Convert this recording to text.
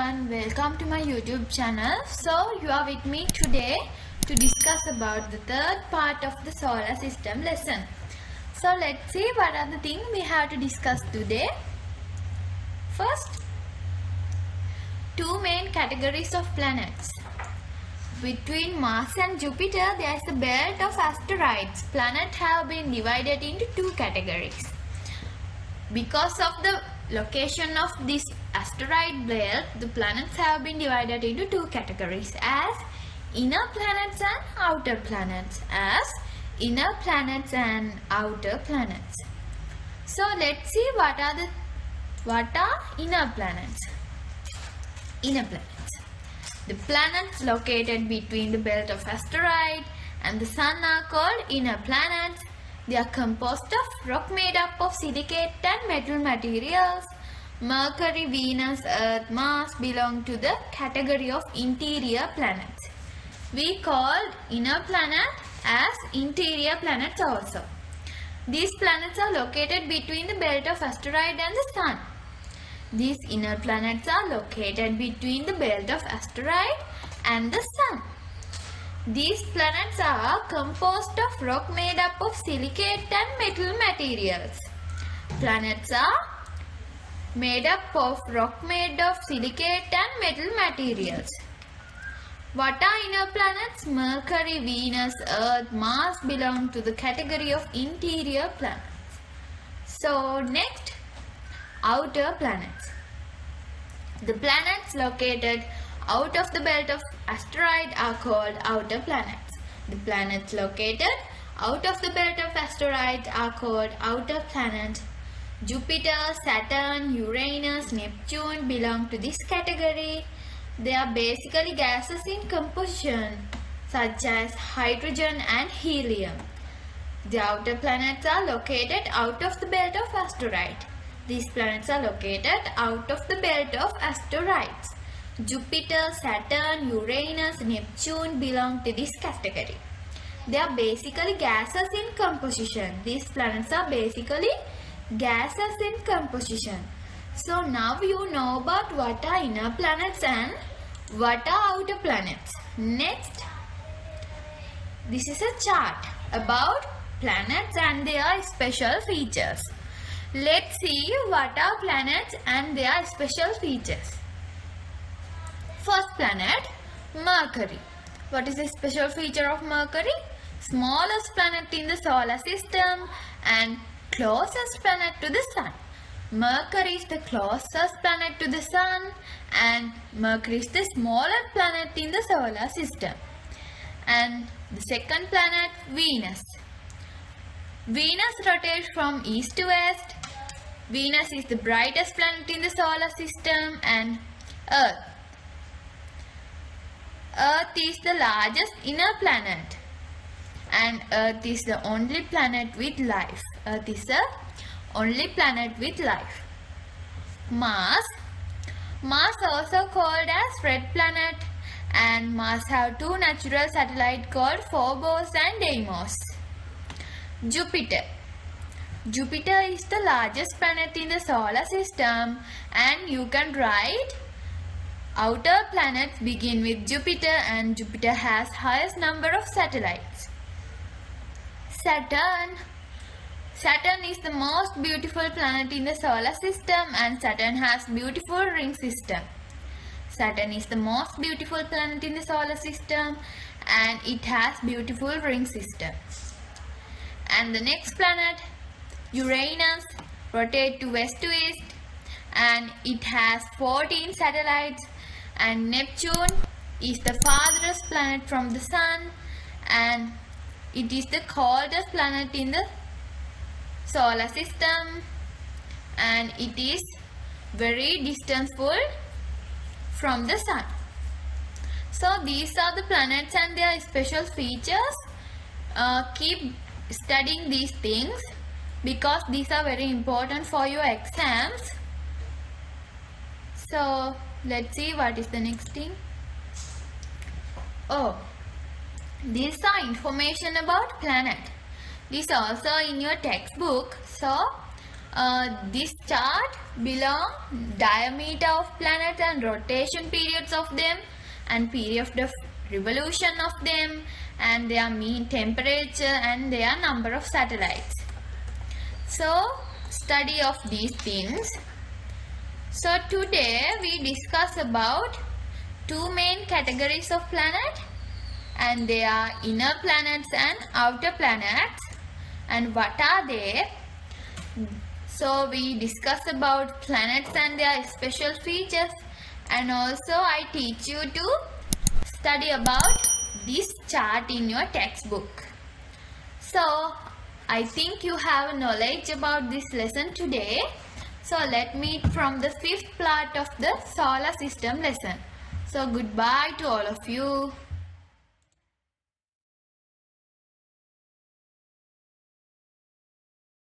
everyone, welcome to my YouTube channel. So you are with me today to discuss about the third part of the solar system lesson. So let's see what are the things we have to discuss today. First, two main categories of planets. Between Mars and Jupiter there is a belt of asteroids. Planets have been divided into two categories. Because of the location of this asteroid belt, the planets have been divided into two categories as inner planets and outer planets. So let's see what are inner planets. The planets located between the belt of asteroid and the sun are called inner planets. They are composed of rock made up of silicate and metal materials. Mercury, Venus, Earth, Mars belong to the category of interior planets. We called inner planet as interior planets also. These planets are located between the belt of asteroid and the sun. These inner planets are located between the belt of asteroid and the sun. These planets are composed of rock made up of silicate and metal materials. Planets are made up of rock made of silicate and metal materials. What are inner planets? Mercury, Venus, Earth, Mars belong to the category of interior planets. So next, outer planets. The planets located out of the belt of asteroid are called outer planets. The planets located out of the belt of asteroid are called outer planets. Jupiter, Saturn, Uranus, Neptune belong to this category. They are basically gases in composition such as hydrogen and helium. The outer planets are located out of the belt of asteroid. These planets are located out of the belt of asteroids. Jupiter, Saturn, Uranus, Neptune belong to this category. They are basically gases in composition. These planets are basically gases in composition. So now you know about what are inner planets and what are outer planets. Next, this is a chart about planets and their special features. Let's see what are planets and their special features. First planet, Mercury. What is the special feature of Mercury? Smallest planet in the solar system and closest planet to the sun. Mercury is the closest planet to the sun and Mercury is the smallest planet in the solar system. And the second planet, Venus. Venus rotates from east to west. Venus is the brightest planet in the solar system and Earth. Earth is the largest inner planet and Earth is the only planet with life. Earth is the only planet with life. Mars. Mars also called as red planet and Mars have two natural satellites called Phobos and Deimos. Jupiter. Jupiter is the largest planet in the solar system and you can write outer planets begin with Jupiter and Jupiter has highest number of satellites. Saturn. Saturn is the most beautiful planet in the solar system and Saturn has beautiful ring system. Saturn is the most beautiful planet in the solar system and it has beautiful ring system. And the next planet, Uranus, rotates to west to east and it has 14 satellites. And Neptune is the farthest planet from the sun and it is the coldest planet in the solar system and it is very distantful from the sun. So these are the planets and their special features. Keep studying these things because these are very important for your exams. So let's see what is the next thing. Oh, these are information about planet. This also in your textbook. So This chart belong diameter of planets and rotation periods of them and period of revolution of them and their mean temperature and their number of satellites. So study of these things. So today we discuss about two main categories of planet, and they are inner planets and outer planets, and what are they. So we discuss about planets and their special features, and also I teach you to study about this chart in your textbook. So I think you have knowledge about this lesson today. So let me from the fifth part of the solar system lesson. So goodbye to all of you.